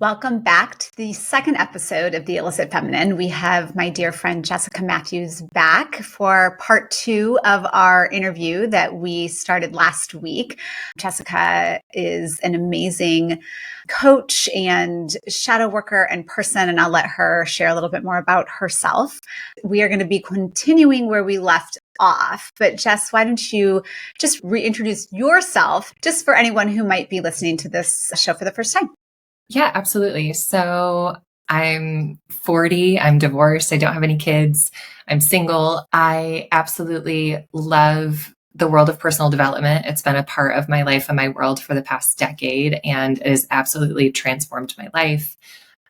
Welcome back to the second episode of The Illicit Feminine. We have my dear friend Jessica Matthews back for part 2 of our interview that we started last week. Jessica is an amazing coach and shadow worker and person, and I'll let her share a little bit more about herself. We are going to be continuing where we left off, but Jess, why don't you just reintroduce yourself just for anyone who might be listening to this show for the first time? Yeah, absolutely. So I'm 40. I'm divorced. I don't have any kids. I'm single. I absolutely love the world of personal development. It's been a part of my life and my world for the past decade, and it has absolutely transformed my life.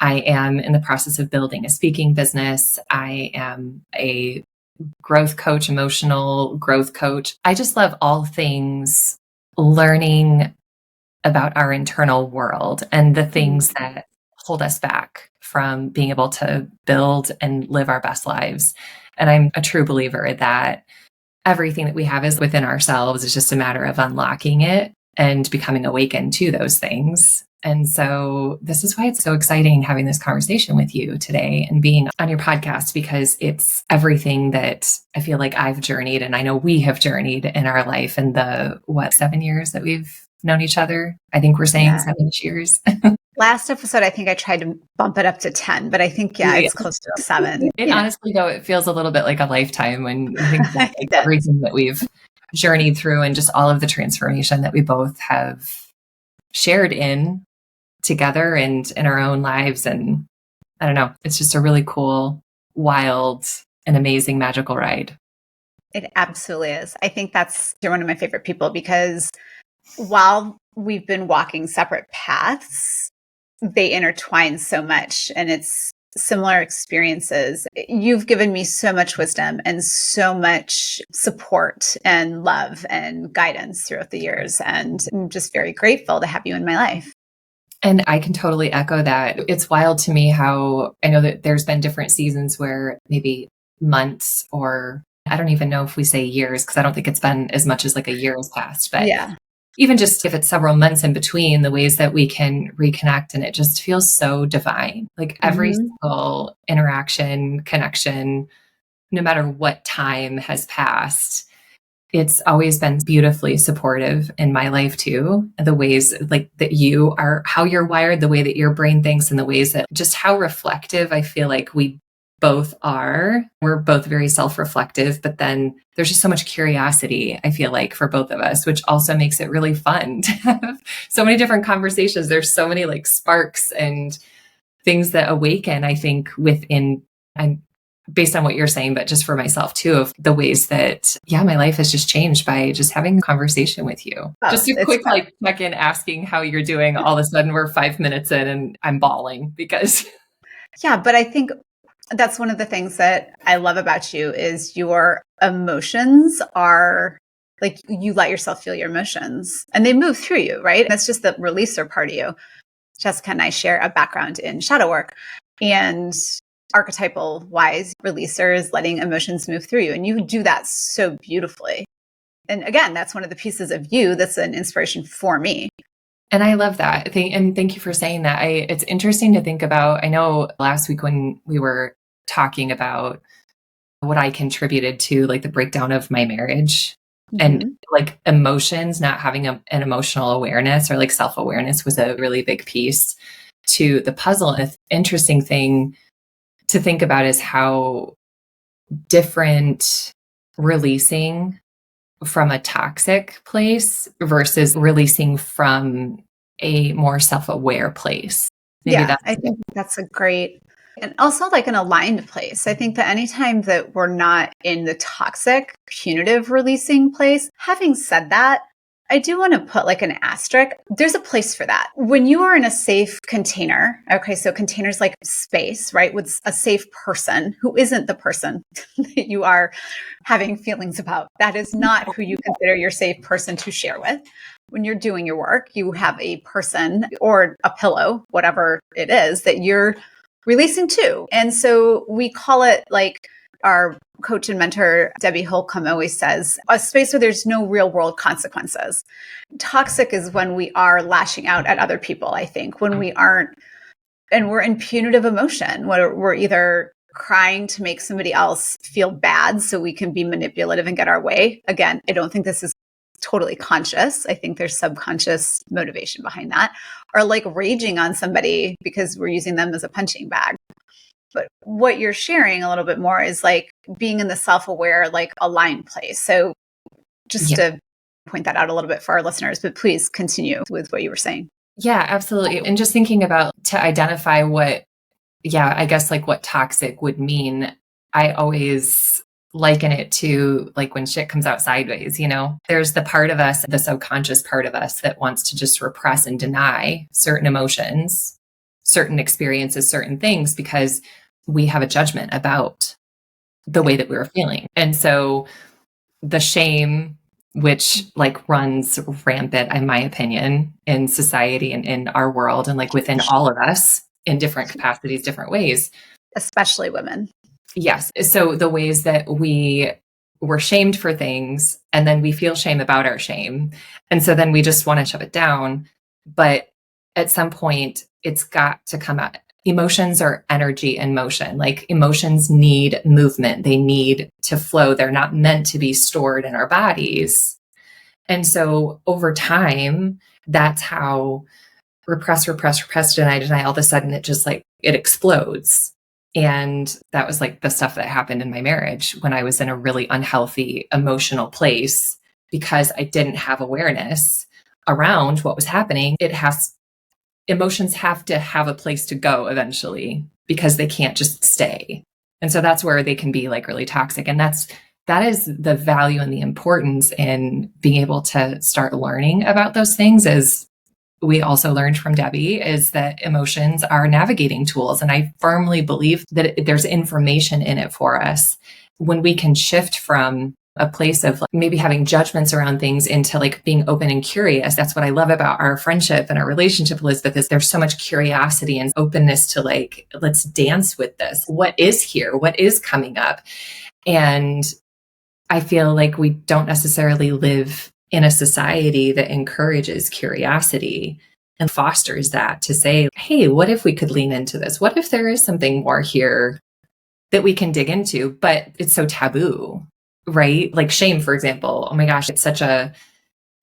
I am in the process of building a speaking business. I am a growth coach, emotional growth coach. I just love all things learning about our internal world and the things that hold us back from being able to build and live our best lives. And I'm a true believer that everything that we have is within ourselves. It's just a matter of unlocking it and becoming awakened to those things. And so this is why it's so exciting having this conversation with you today and being on your podcast, because it's everything that I feel like I've journeyed, and I know we have journeyed in our life in the, 7 years that we've known each other. I think we're saying 7-ish years. Last episode, I think I tried to bump it up to 10, but I think, it's close to 7. Honestly, though, it feels a little bit like a lifetime when you think about everything that we've journeyed through and just all of the transformation that we both have shared in together and in our own lives. And I don't know, it's just a really cool, wild, and amazing magical ride. It absolutely is. I think you're one of my favorite people because while we've been walking separate paths, they intertwine so much, and it's similar experiences. You've given me so much wisdom and so much support and love and guidance throughout the years. And I'm just very grateful to have you in my life. And I can totally echo that. It's wild to me how I know that there's been different seasons where maybe months, or I don't even know if we say years, because I don't think it's been as much as like a year has passed. But even just if it's several months in between, the ways that we can reconnect, and it just feels so divine. Like every single interaction, connection, no matter what time has passed, it's always been beautifully supportive in my life too. The ways like that you are, how you're wired, the way that your brain thinks, and the ways that just how reflective I feel like we both are. We're both very self-reflective, but then there's just so much curiosity, I feel like, for both of us, which also makes it really fun to have so many different conversations. There's so many like sparks and things that awaken, I think, within, and based on what you're saying, but just for myself too, of the ways that, my life has just changed by just having a conversation with you. Just a quick like check in, asking how you're doing. All of a sudden we're 5 minutes in and I'm bawling because. Yeah, but I think that's one of the things that I love about you is your emotions are like, you let yourself feel your emotions and they move through you, right? And that's just the releaser part of you. Jessica and I share a background in shadow work, and archetypal wise, releaser is letting emotions move through you. And you do that so beautifully. And again, that's one of the pieces of you that's an inspiration for me. And I love that. And thank you for saying that. It's interesting to think about. I know last week when we were talking about what I contributed to like the breakdown of my marriage and like emotions, not having an emotional awareness or like self-awareness was a really big piece to the puzzle. And an interesting thing to think about is how different releasing from a toxic place versus releasing from a more self-aware place. I think that's a great, and also like an aligned place. I think that anytime that we're not in the toxic, punitive releasing place, having said that, I do want to put like an asterisk. There's a place for that. When you are in a safe container, okay, so containers like space, right, with a safe person who isn't the person that you are having feelings about. That is not who you consider your safe person to share with. When you're doing your work, you have a person or a pillow, whatever it is, that you're releasing to. And so we call it, like our coach and mentor, Debbie Holcomb, always says, a space where there's no real world consequences. Toxic is when we are lashing out at other people, I think, when we aren't And we're in punitive emotion. We're either crying to make somebody else feel bad so we can be manipulative and get our way. Again, I don't think this is totally conscious. I think there's subconscious motivation behind that. Or like raging on somebody because we're using them as a punching bag. But what you're sharing a little bit more is like being in the self-aware, like aligned place. So just to point that out a little bit for our listeners, but please continue with what you were saying. Yeah, absolutely. And just thinking about to identify what, I guess like what toxic would mean, I always liken it to like when shit comes out sideways, there's the part of us, the subconscious part of us that wants to just repress and deny certain emotions, certain experiences, certain things, because we have a judgment about the way that we were feeling. And so the shame, which like runs rampant, in my opinion, in society and in our world and like within all of us in different capacities, different ways. Especially women. Yes. So the ways that we were shamed for things and then we feel shame about our shame. And so then we just want to shove it down. But at some point, it's got to come out. Emotions are energy and motion. Like emotions need movement. They need to flow. They're not meant to be stored in our bodies. And so over time, that's how repress, deny, all of a sudden it just like, it explodes. And that was like the stuff that happened in my marriage when I was in a really unhealthy emotional place because I didn't have awareness around what was happening. Emotions have to have a place to go eventually because they can't just stay. And so that's where they can be like really toxic. And that is the value and the importance in being able to start learning about those things, as we also learned from Debbie, is that emotions are navigating tools. And I firmly believe that there's information in it for us when we can shift from a place of like maybe having judgments around things into like being open and curious. That's what I love about our friendship and our relationship, Elizabeth, is there's so much curiosity and openness to like, let's dance with this. What is here? What is coming up? And I feel like we don't necessarily live in a society that encourages curiosity and fosters that to say, hey, what if we could lean into this? What if there is something more here that we can dig into? But it's so taboo, right? Like shame, for example. Oh my gosh, it's such a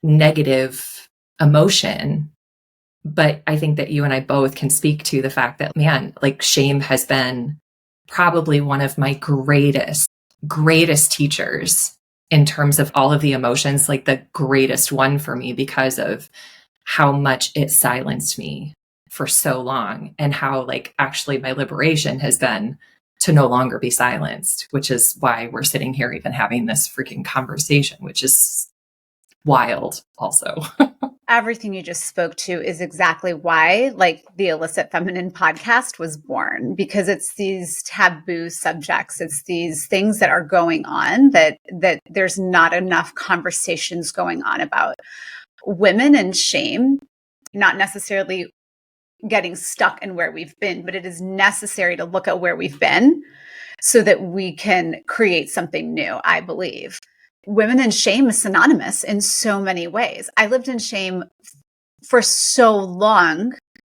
negative emotion. But I think that you and I both can speak to the fact that, man, like shame has been probably one of my greatest teachers in terms of all of the emotions, like the greatest one for me because of how much it silenced me for so long and how like actually my liberation has been to no longer be silenced, which is why we're sitting here even having this freaking conversation, which is wild also. Everything you just spoke to is exactly why like the Illicit Feminine podcast was born, because it's these taboo subjects. It's these things that are going on that there's not enough conversations going on about. Women and shame, not necessarily getting stuck in where we've been, but it is necessary to look at where we've been so that we can create something new, I believe. Women and shame is synonymous in so many ways. I lived in shame for so long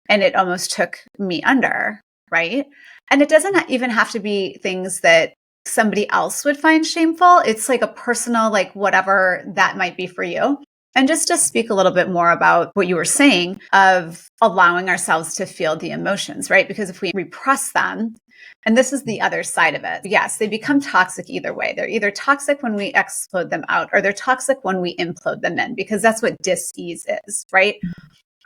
and it almost took me under, right? And it doesn't even have to be things that somebody else would find shameful. It's like a personal, like whatever that might be for you. And just to speak a little bit more about what you were saying of allowing ourselves to feel the emotions, right? Because if we repress them, and this is the other side of it. Yes, they become toxic either way. They're either toxic when we explode them out or they're toxic when we implode them in, because that's what dis-ease is, right?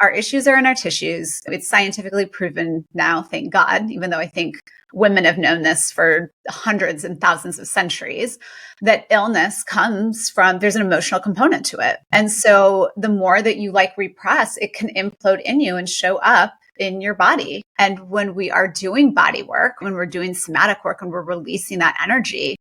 Our issues are in our tissues. It's scientifically proven now, thank God, even though I think women have known this for hundreds and thousands of centuries, that illness comes from, there's an emotional component to it. And so the more that you like repress, it can implode in you and show up in your body. And when we are doing body work, when we're doing somatic work and we're releasing that energy,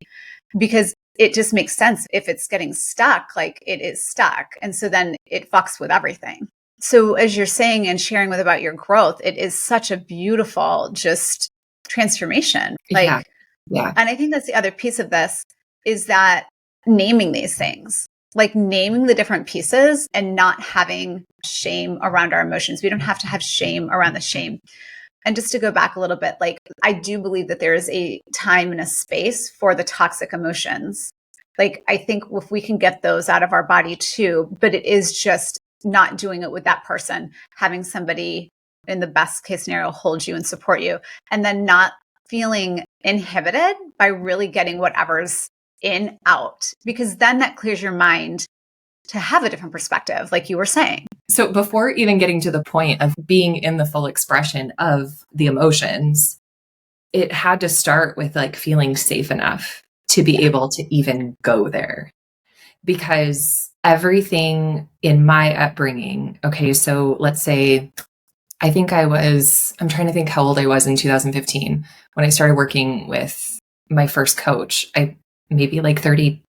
because it just makes sense if it's getting stuck, like it is stuck. And so then it fucks with everything. So as you're saying and sharing with about your growth, it is such a beautiful just transformation. Like, yeah. And I think that's the other piece of this is that naming these things, like naming the different pieces and not having shame around our emotions. We don't have to have shame around the shame. And just to go back a little bit, like, I do believe that there is a time and a space for the toxic emotions. Like, I think if we can get those out of our body too, but it is just not doing it with that person, having somebody in the best case scenario hold you and support you, and then not feeling inhibited by really getting whatever's in out, because then that clears your mind to have a different perspective, like you were saying. So before even getting to the point of being in the full expression of the emotions, it had to start with like feeling safe enough to be able to even go there. Because everything in my upbringing, okay, so let's say, I'm trying to think how old I was in 2015 when I started working with my first coach. I maybe like 30-ish?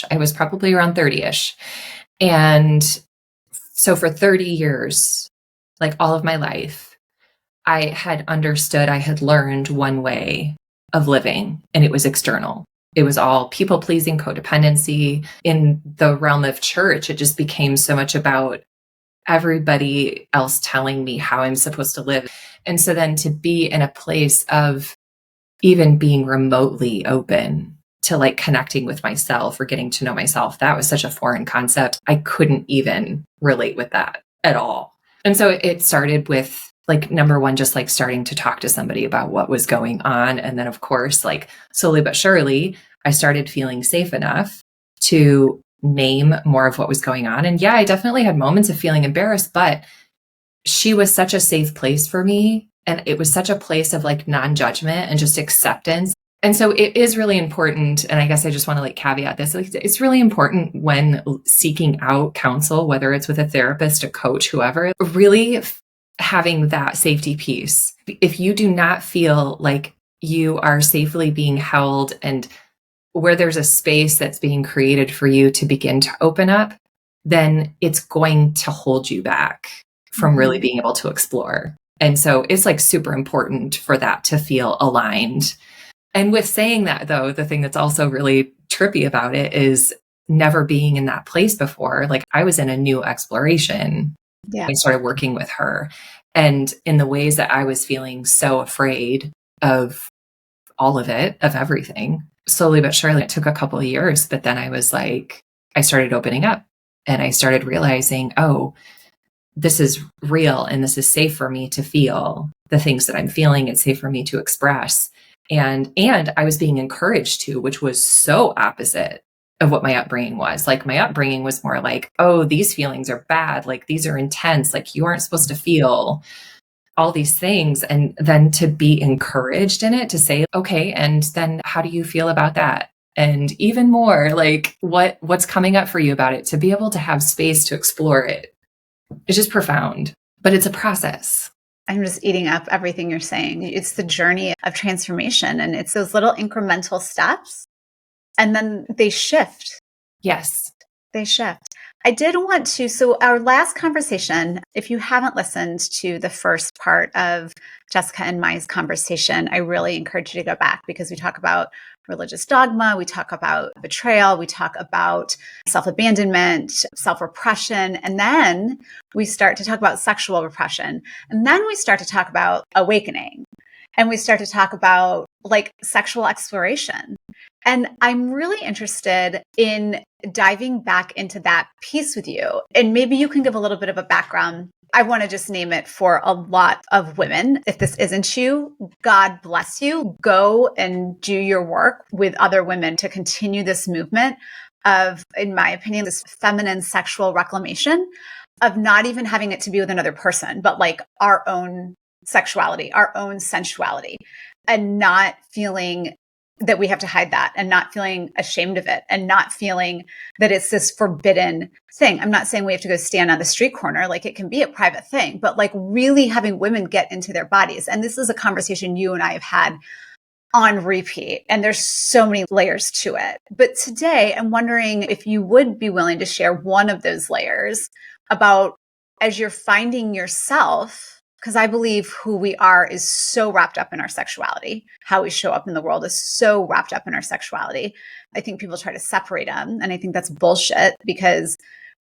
I was probably around 30-ish. And so for 30 years, like all of my life, I had learned one way of living, and it was external. It was all people pleasing, codependency. In the realm of church, it just became so much about everybody else telling me how I'm supposed to live. And so then to be in a place of even being remotely open to like connecting with myself or getting to know myself, that was such a foreign concept. I couldn't even relate with that at all. And so it started with like, number one, just like starting to talk to somebody about what was going on. And then of course, like slowly but surely, I started feeling safe enough to name more of what was going on. And yeah, I definitely had moments of feeling embarrassed, but she was such a safe place for me. And it was such a place of like non-judgment and just acceptance. And so it is really important. And I guess I just want to like caveat this. Like, it's really important when seeking out counsel, whether it's with a therapist, a coach, whoever, really having that safety piece. If you do not feel like you are safely being held and where there's a space that's being created for you to begin to open up, then it's going to hold you back from really being able to explore. And so it's like super important for that to feel aligned. And with saying that, though, the thing that's also really trippy about it is never being in that place before. Like, I was in a new exploration. Yeah. I started working with her. And in the ways that I was feeling so afraid of all of it, of everything, slowly but surely, it took a couple of years. But then I was like, I started opening up and I started realizing, oh, this is real and this is safe for me to feel the things that I'm feeling. It's safe for me to express. And I was being encouraged to, which was so opposite of what my upbringing was. Like, my upbringing was more like, oh, these feelings are bad. Like, these are intense. Like, you aren't supposed to feel all these things. And then to be encouraged in it, to say, okay, and then how do you feel about that? And even more, like, what's coming up for you about it, to be able to have space to explore it. It's just profound, but it's a process. I'm just eating up everything you're saying. It's the journey of transformation, and it's those little incremental steps, and then they shift. Yes. They shift. I did want to, so our last conversation, if you haven't listened to the first part of Jessica and Mai's conversation, I really encourage you to go back, because we talk about religious dogma, we talk about betrayal, we talk about self-abandonment, self-repression, and then we start to talk about sexual repression. And then we start to talk about awakening. And we start to talk about like sexual exploration. And I'm really interested in diving back into that piece with you. And maybe you can give a little bit of a background. I want to just name it for a lot of women. If this isn't you, God bless you. Go and do your work with other women to continue this movement of, in my opinion, this feminine sexual reclamation of not even having it to be with another person, but like our own sexuality, our own sensuality, and not feeling that we have to hide that, and not feeling ashamed of it, and not feeling that it's this forbidden thing. I'm not saying we have to go stand on the street corner. Like, it can be a private thing, but like really having women get into their bodies. And this is a conversation you and I have had on repeat, and there's so many layers to it. But today I'm wondering if you would be willing to share one of those layers about, as you're finding yourself, because I believe who we are is so wrapped up in our sexuality. How we show up in the world is so wrapped up in our sexuality. I think people try to separate them, and I think that's bullshit, because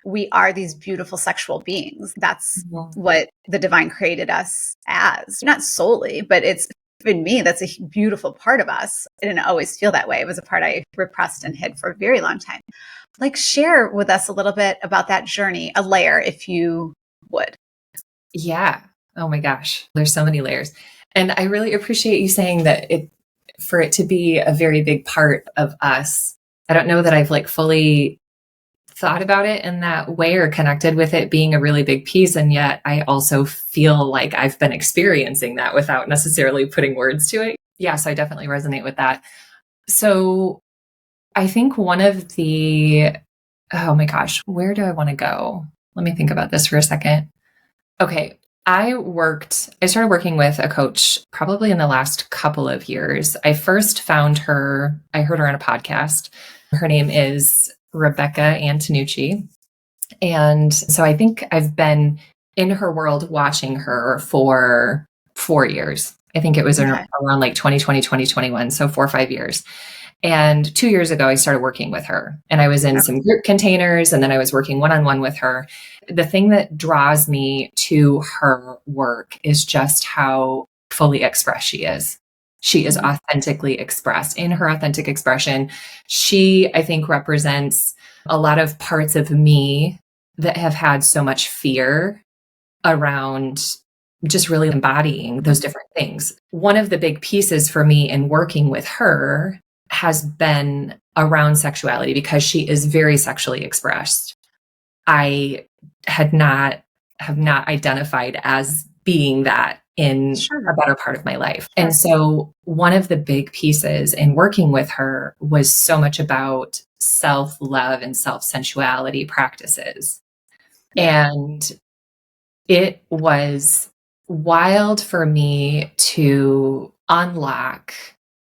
we are these beautiful sexual beings. That's what the divine created us as. Not solely, but it's in me, that's a beautiful part of us. I didn't always feel that way. It was a part I repressed and hid for a very long time. Like, share with us a little bit about that journey, a layer, if you would. Yeah. Oh my gosh. There's so many layers. And I really appreciate you saying that for it to be a very big part of us. I don't know that I've like fully thought about it in that way or connected with it being a really big piece. And yet I also feel like I've been experiencing that without necessarily putting words to it. Yeah. So I definitely resonate with that. So I think one of oh my gosh, where do I want to go? Let me think about this for a second. Okay. I started working with a coach probably in the last couple of years. I first found her, I heard her on a podcast. Her name is Rebecca Antonucci. And so I think I've been in her world watching her for 4 years. I think it was around like 2020, 2021. So 4 or 5 years. And 2 years ago, I started working with her and I was in some group containers and then I was working one-on-one with her. The thing that draws me to her work is just how fully expressed she is. She is authentically expressed. In her authentic expression, she, I think, represents a lot of parts of me that have had so much fear around just really embodying those different things. One of the big pieces for me in working with her has been around sexuality because she is very sexually expressed. I have not identified as being that in a better part of my life. And so one of the big pieces in working with her was so much about self-love and self-sensuality practices. And it was wild for me to unlock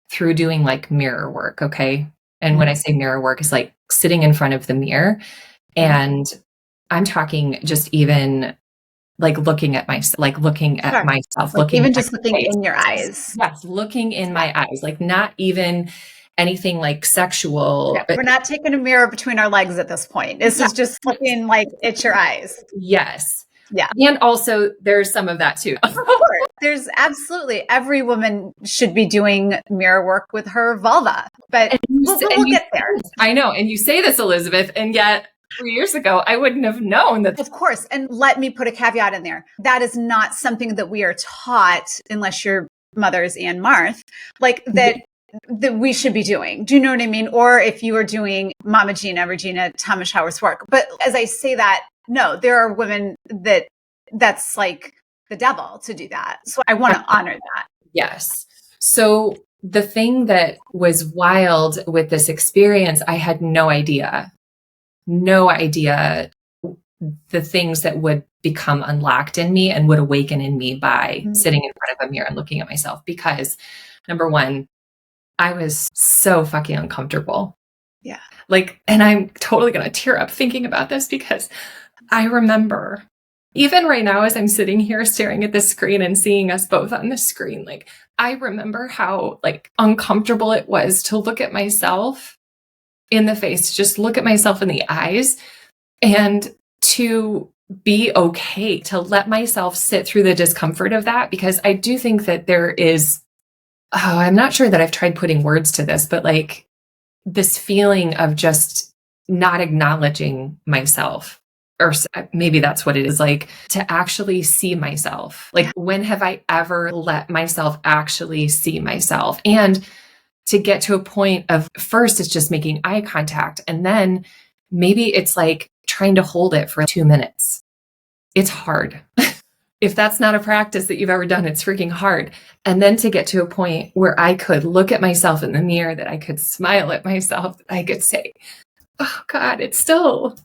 through doing like mirror work. Okay. And when I say mirror work, is like sitting in front of the mirror. And I'm talking just even like looking at myself, like looking at myself, like even just looking in your eyes. Yes. Looking in my eyes, like not even anything like sexual. Yeah, we're not taking a mirror between our legs at this point. This is just looking like it's your eyes. Yes. Yeah. And also there's some of that too. Of course. There's absolutely, every woman should be doing mirror work with her vulva, but we'll get there. I know. And you say this, Elizabeth, and yet 3 years ago, I wouldn't have known that. Of course. And let me put a caveat in there. That is not something that we are taught unless your mother's Anne Marth, like that we should be doing. Do you know what I mean? Or if you are doing Mama Gina, Regina Thomas Shower's work. But as I say that, no, there are women that's like the devil to do that. So I want to honor that. Yes. So the thing that was wild with this experience, I had no idea the things that would become unlocked in me and would awaken in me by sitting in front of a mirror and looking at myself. Because number one, I was so fucking uncomfortable. Yeah. Like, and I'm totally going to tear up thinking about this because I remember even right now, as I'm sitting here staring at the screen and seeing us both on the screen, like I remember how like uncomfortable it was to look at myself in the face, just look at myself in the eyes and to be okay, to let myself sit through the discomfort of that. Because I do think that there is, I'm not sure that I've tried putting words to this, but like this feeling of just not acknowledging myself. Or maybe that's what it is, like to actually see myself. Like, when have I ever let myself actually see myself? And to get to a point of first, it's just making eye contact. And then maybe it's like trying to hold it for 2 minutes. It's hard. If that's not a practice that you've ever done, it's freaking hard. And then to get to a point where I could look at myself in the mirror, that I could smile at myself, that I could say, oh God, it's still...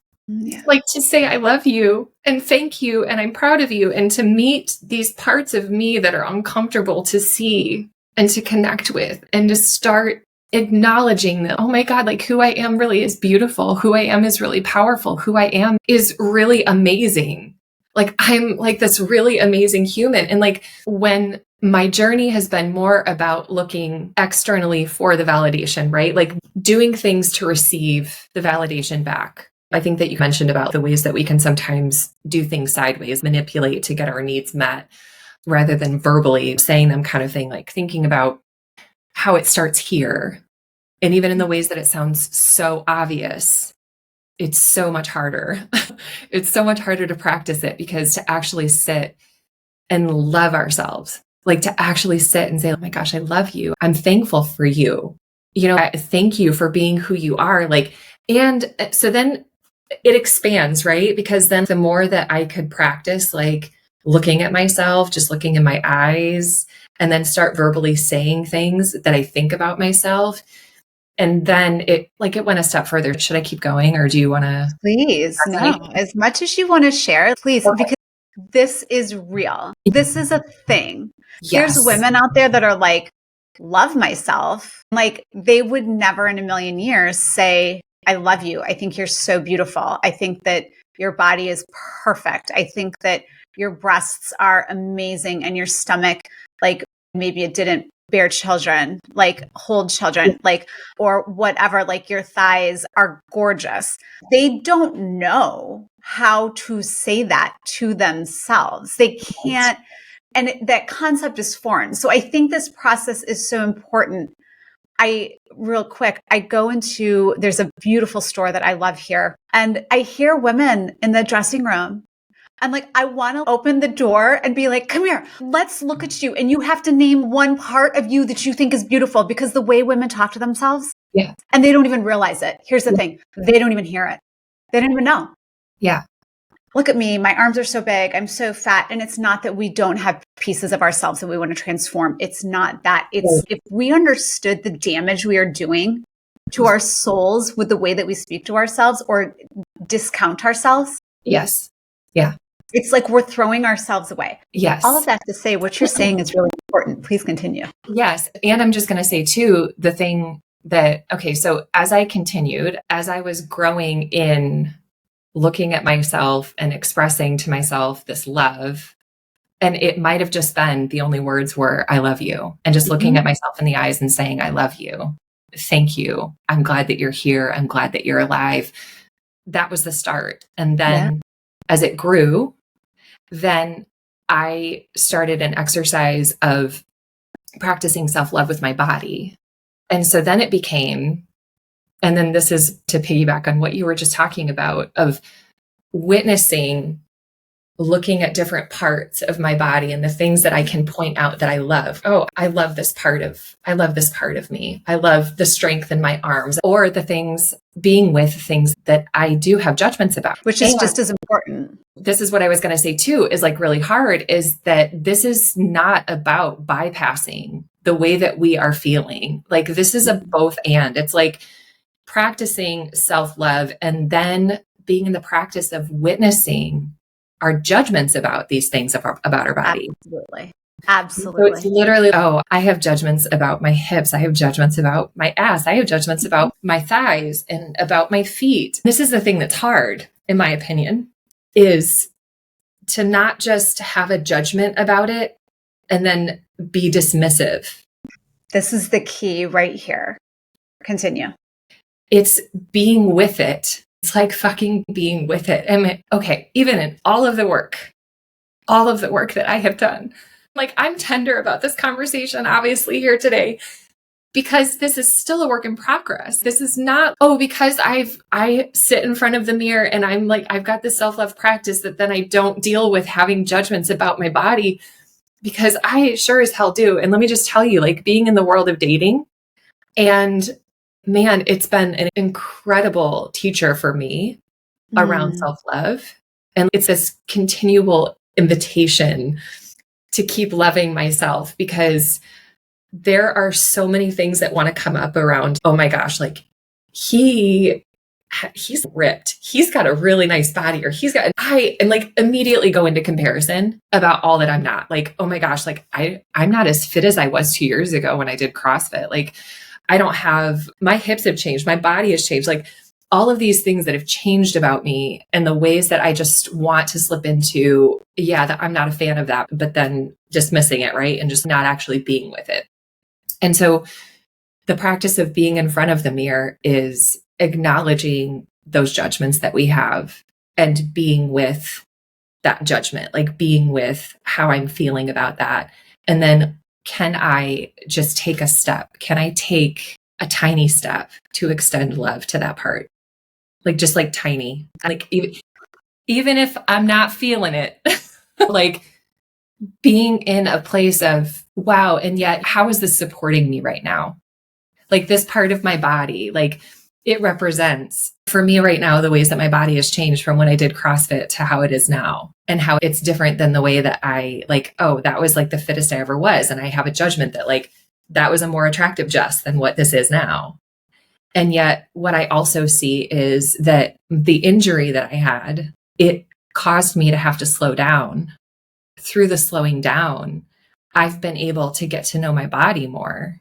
like to say, I love you and thank you. And I'm proud of you. And to meet these parts of me that are uncomfortable to see and to connect with and to start acknowledging that, oh my God, like who I am really is beautiful. Who I am is really powerful. Who I am is really amazing. Like I'm like this really amazing human. And like when my journey has been more about looking externally for the validation, right? Like doing things to receive the validation back. I think that you mentioned about the ways that we can sometimes do things sideways, manipulate to get our needs met rather than verbally saying them, kind of thing, like thinking about how it starts here. And even in the ways that it sounds so obvious, it's so much harder. It's so much harder to practice it, because to actually sit and love ourselves, like to actually sit and say, oh my gosh, I love you. I'm thankful for you. Thank you for being who you are. Like, and so then it expands, right? Because then the more that I could practice, like looking at myself, just looking in my eyes, and then start verbally saying things that I think about myself. And then it went a step further. Should I keep going, or do you want to? Please, no. As much as you want to share, please, because this is real. This is a thing. Yes. There's women out there that are like, love myself. Like, they would never in a million years say, I love you. I think you're so beautiful. I think that your body is perfect. I think that your breasts are amazing, and your stomach, like maybe it didn't bear children, like hold children, like, or whatever, like your thighs are gorgeous. They don't know how to say that to themselves. They can't. And that concept is foreign. So I think this process is so important. Real quick, there's a beautiful store that I love here. And I hear women in the dressing room. And like, I want to open the door and be like, come here, let's look at you. And you have to name one part of you that you think is beautiful, because the way women talk to themselves, and they don't even realize it. Here's the thing. They don't even hear it. They don't even know. Yeah. Look at me. My arms are so big. I'm so fat. And it's not that we don't have pieces of ourselves that we want to transform. It's not that. It's if we understood the damage we are doing to our souls with the way that we speak to ourselves or discount ourselves. Yes. Yeah. It's like we're throwing ourselves away. Yes. All of that to say, what you're saying is really important. Please continue. Yes. And I'm just going to say too, the thing that, okay, so as I continued, as I was growing in looking at myself and expressing to myself this love, and it might have just been the only words were, I love you. And just looking at myself in the eyes and saying, I love you. Thank you. I'm glad that you're here. I'm glad that you're alive. That was the start. And then as it grew, then I started an exercise of practicing self-love with my body. And so then it became, and then this is to piggyback on what you were just talking about, of witnessing, looking at different parts of my body and the things that I can point out that I love. Oh, I love this part of me. I love the strength in my arms, or the things, being with things that I do have judgments about. Which is just as important. This is what I was going to say too, is like really hard, is that this is not about bypassing the way that we are feeling. Like, this is a both and. It's like practicing self-love and then being in the practice of witnessing our judgments about these things about our body. Absolutely. So it's literally, oh, I have judgments about my hips. I have judgments about my ass. I have judgments about my thighs and about my feet. This is the thing that's hard, in my opinion, is to not just have a judgment about it and then be dismissive. This is the key right here. Continue. It's being with it. It's like fucking being with it. And okay, even in all of the work that I have done, like, I'm tender about this conversation, obviously, here today, because this is still a work in progress. This is not, because I sit in front of the mirror and I'm like, I've got this self-love practice, that then I don't deal with having judgments about my body, because I sure as hell do. And let me just tell you, like, being in the world of dating, and man, it's been an incredible teacher for me around self-love. And it's this continual invitation to keep loving myself, because there are so many things that want to come up around, oh my gosh, like he's ripped. He's got a really nice body, or and like immediately go into comparison about all that I'm not. Like, oh my gosh, like I'm not as fit as I was 2 years ago when I did CrossFit. Like, I don't have, my hips have changed. My body has changed. Like, all of these things that have changed about me, and the ways that I just want to slip into, that I'm not a fan of that, but then dismissing it, right? And just not actually being with it. And so the practice of being in front of the mirror is acknowledging those judgments that we have and being with that judgment, like being with how I'm feeling about that. And then can I just take a step? Can I take a tiny step to extend love to that part? Like just like tiny, like even if I'm not feeling it, like being in a place of, wow, and yet how is this supporting me right now? Like this part of my body, like it represents for me right now the ways that my body has changed from when I did CrossFit to how it is now, and how it's different than the way that I like, oh, that was like the fittest I ever was. And I have a judgment that like that was a more attractive Jess than what this is now. And yet what I also see is that the injury that I had, it caused me to have to slow down. Through the slowing down, I've been able to get to know my body more.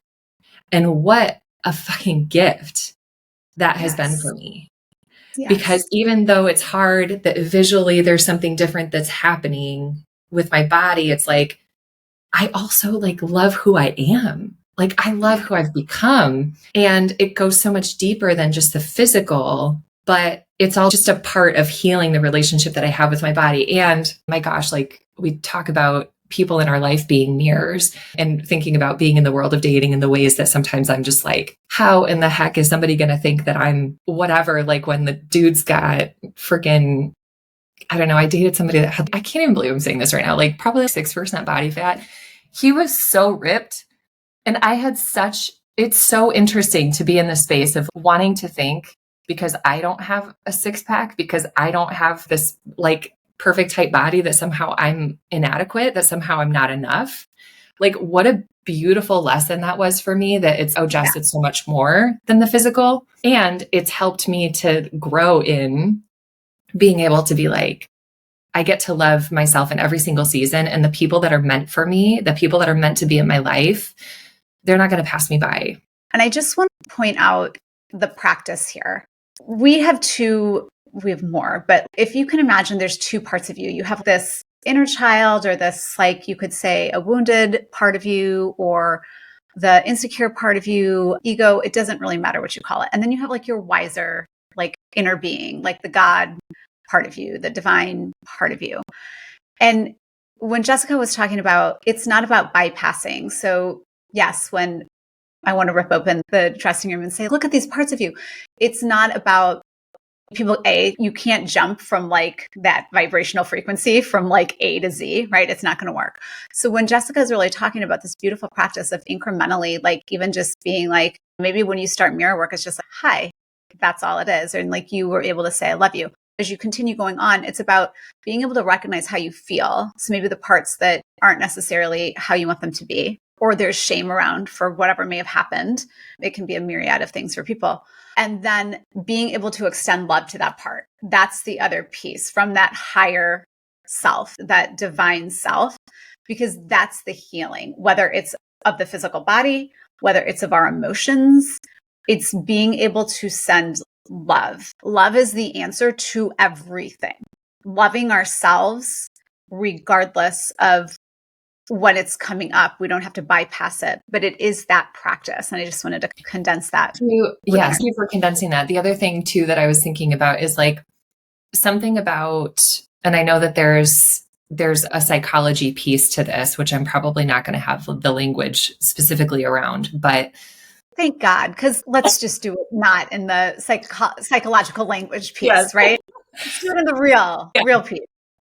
And what a fucking gift that has been for me. Yes. Because even though it's hard that visually there's something different that's happening with my body, it's like, I also like love who I am. Like I love who I've become. And it goes so much deeper than just the physical, but it's all just a part of healing the relationship that I have with my body. And my gosh, like we talk about people in our life being mirrors and thinking about being in the world of dating in the ways that sometimes I'm just like, how in the heck is somebody going to think that I'm whatever? Like when the dude's got freaking, I don't know, I dated somebody that had, I can't even believe I'm saying this right now, like probably 6% body fat. He was so ripped. And I had it's so interesting to be in the space of wanting to think, because I don't have a six pack, because I don't have this like perfect type body, that somehow I'm inadequate, that somehow I'm not enough. Like what a beautiful lesson that was for me, that it's, oh, Jess, it's so much more than the physical. And it's helped me to grow in being able to be like, I get to love myself in every single season. And the people that are meant for me, the people that are meant to be in my life, they're not going to pass me by. And I just want to point out the practice here. We have more, but if you can imagine, there's two parts of you. You have this inner child, or this, like you could say, a wounded part of you, or the insecure part of you, ego. It doesn't really matter what you call it. And then you have like your wiser, like inner being, like the God part of you, the divine part of you. And when Jessica was talking about, it's not about bypassing. So yes, when I want to rip open the dressing room and say, look at these parts of you, it's not about people, you can't jump from like that vibrational frequency from like A to Z, right? It's not going to work. So when Jessica is really talking about this beautiful practice of incrementally, like even just being like, maybe when you start mirror work, it's just like, hi, that's all it is. And like you were able to say, I love you. As you continue going on, it's about being able to recognize how you feel. So maybe the parts that aren't necessarily how you want them to be, or there's shame around for whatever may have happened. It can be a myriad of things for people. And then being able to extend love to that part. That's the other piece from that higher self, that divine self, because that's the healing, whether it's of the physical body, whether it's of our emotions, it's being able to send love. Love is the answer to everything. Loving ourselves, regardless of when it's coming up, we don't have to bypass it, but it is that practice. And I just wanted to condense that. Yes, thank you for condensing that. The other thing too that I was thinking about is like something about, and I know that there's a psychology piece to this, which I'm probably not going to have the language specifically around, but thank God, because let's just do it not in the psychological language piece, yes. Right? Let's do it in the real piece.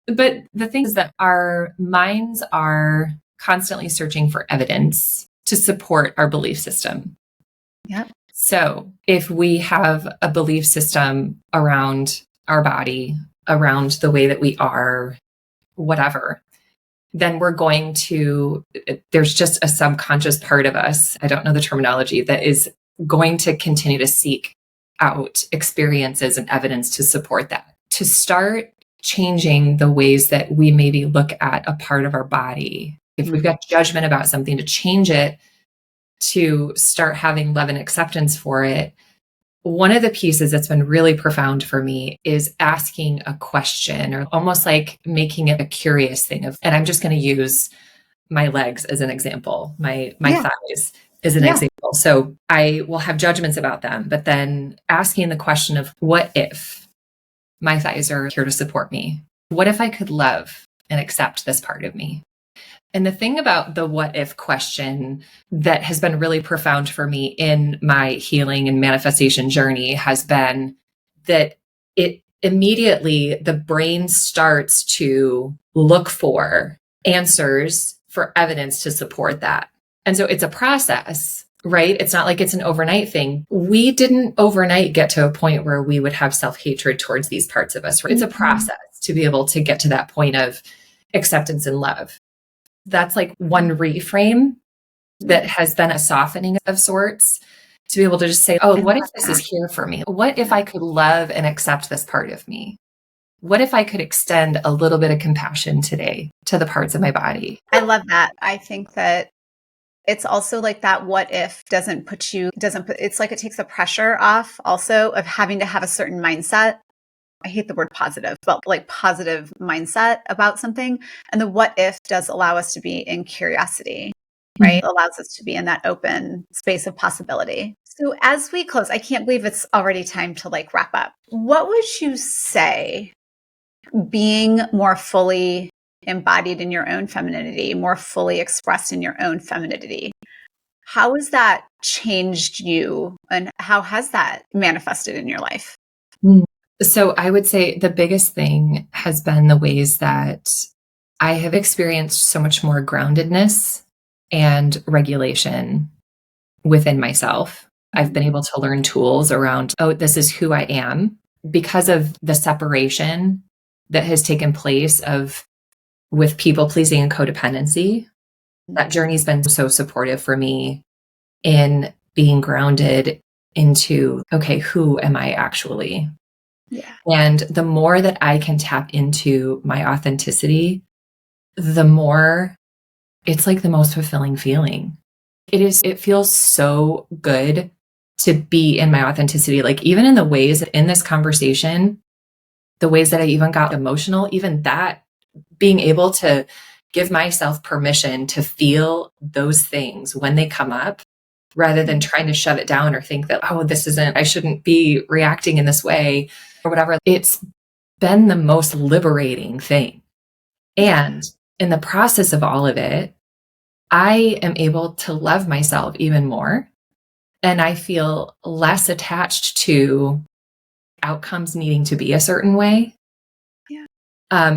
But the thing is that our minds are constantly searching for evidence to support our belief system. Yep. So if we have a belief system around our body, around the way that we are, whatever, then we're going to, there's just a subconscious part of us, I don't know the terminology, that is going to continue to seek out experiences and evidence to support that. To start changing the ways that we maybe look at a part of our body, if we've got judgment about something, to change it, to start having love and acceptance for it. One of the pieces that's been really profound for me is asking a question, or almost like making it a curious thing of, and I'm just going to use my legs as an example, my thighs. is an example. So I will have judgments about them, but then asking the question of what if my thighs are here to support me? What if I could love and accept this part of me? And the thing about the what if question that has been really profound for me in my healing and manifestation journey has been that it immediately, the brain starts to look for answers for evidence to support that. And so it's a process, right? It's not like it's an overnight thing. We didn't overnight get to a point where we would have self-hatred towards these parts of us. Right? It's a process to be able to get to that point of acceptance and love. That's like one reframe that has been a softening of sorts to be able to just say, oh, what if this is here for me? What if I could love and accept this part of me? What if I could extend a little bit of compassion today to the parts of my body? I love that. I think that it's also like that what if it's like it takes the pressure off also of having to have a certain mindset. I hate the word positive, but like positive mindset about something. And the what if does allow us to be in curiosity, right? It allows us to be in that open space of possibility. So as we close, I can't believe it's already time to like wrap up. What would you say being more fully embodied in your own femininity, more fully expressed in your own femininity, how has that changed you and how has that manifested in your life? So I would say the biggest thing has been the ways that I have experienced so much more groundedness and regulation within myself. I've been able to learn tools around, oh, this is who I am because of the separation that has taken place with people pleasing and codependency. That journey's been so supportive for me in being grounded into, okay, who am I actually? Yeah. And the more that I can tap into my authenticity, the more it's like the most fulfilling feeling. It feels so good to be in my authenticity. Like even in the ways in this conversation, the ways that I even got emotional, even that being able to give myself permission to feel those things when they come up rather than trying to shut it down or think that, oh, I shouldn't be reacting in this way or whatever. It's been the most liberating thing. And in the process of all of it, I am able to love myself even more. And I feel less attached to outcomes needing to be a certain way.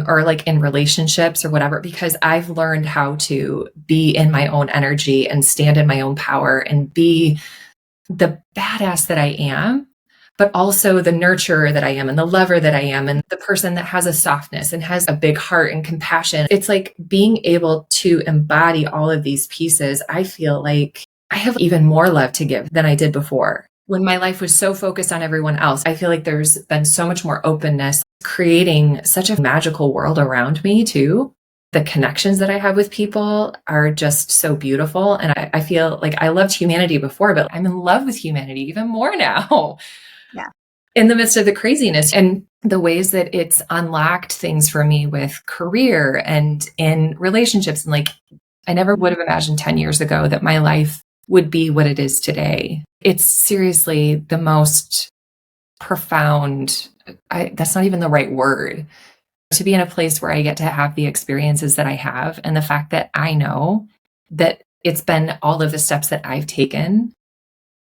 Or like in relationships or whatever, because I've learned how to be in my own energy and stand in my own power and be the badass that I am, but also the nurturer that I am and the lover that I am and the person that has a softness and has a big heart and compassion. It's like being able to embody all of these pieces. I feel like I have even more love to give than I did before. When my life was so focused on everyone else, I feel like there's been so much more openness, creating such a magical world around me too. The connections that I have with people are just so beautiful. And I feel like I loved humanity before, but I'm in love with humanity even more now. Yeah. In the midst of the craziness and the ways that it's unlocked things for me with career and in relationships. And like, I never would have imagined 10 years ago that my life would be what it is today. It's seriously the most profound, that's not even the right word, to be in a place where I get to have the experiences that I have. And the fact that I know that it's been all of the steps that I've taken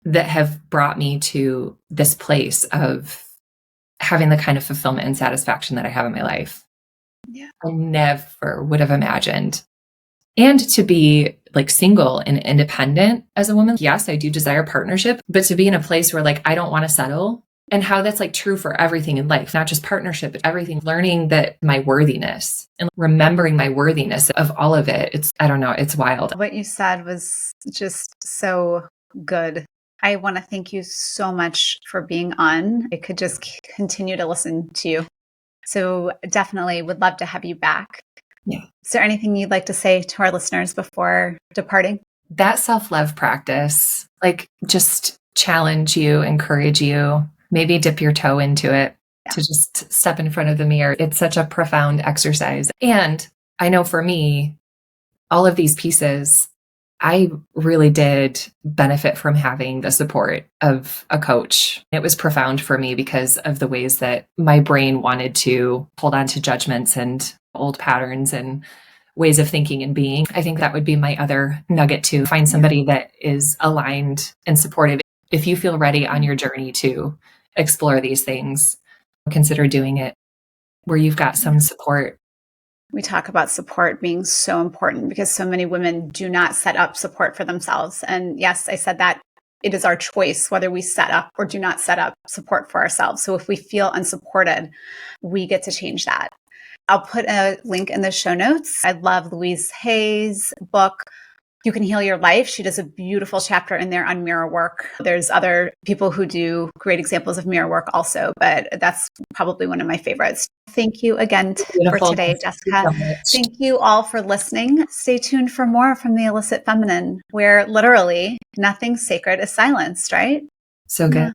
that have brought me to this place of having the kind of fulfillment and satisfaction that I have in my life. Yeah. I never would have imagined. And to be like single and independent as a woman. Yes, I do desire partnership, but to be in a place where like, I don't want to settle, and how that's like true for everything in life, not just partnership, but everything, learning that my worthiness and remembering my worthiness of all of it. I don't know, it's wild. What you said was just so good. I want to thank you so much for being on. I could just continue to listen to you. So definitely would love to have you back. Yeah. Is there anything you'd like to say to our listeners before departing? That self-love practice, like just challenge you, encourage you, maybe dip your toe into it, to just step in front of the mirror. It's such a profound exercise. And I know for me, all of these pieces, I really did benefit from having the support of a coach. It was profound for me because of the ways that my brain wanted to hold on to judgments and old patterns and ways of thinking and being. I think that would be my other nugget, to find somebody that is aligned and supportive. If you feel ready on your journey to explore these things, consider doing it where you've got some support. We talk about support being so important because so many women do not set up support for themselves. And yes, I said that it is our choice whether we set up or do not set up support for ourselves. So if we feel unsupported, we get to change that. I'll put a link in the show notes. I love Louise Hay's book, You Can Heal Your Life. She does a beautiful chapter in there on mirror work. There's other people who do great examples of mirror work also, but that's probably one of my favorites. Thank you again for today, Jessica. Thank you all for listening. Stay tuned for more from The Illicit Feminine, where literally nothing sacred is silenced, right? So good.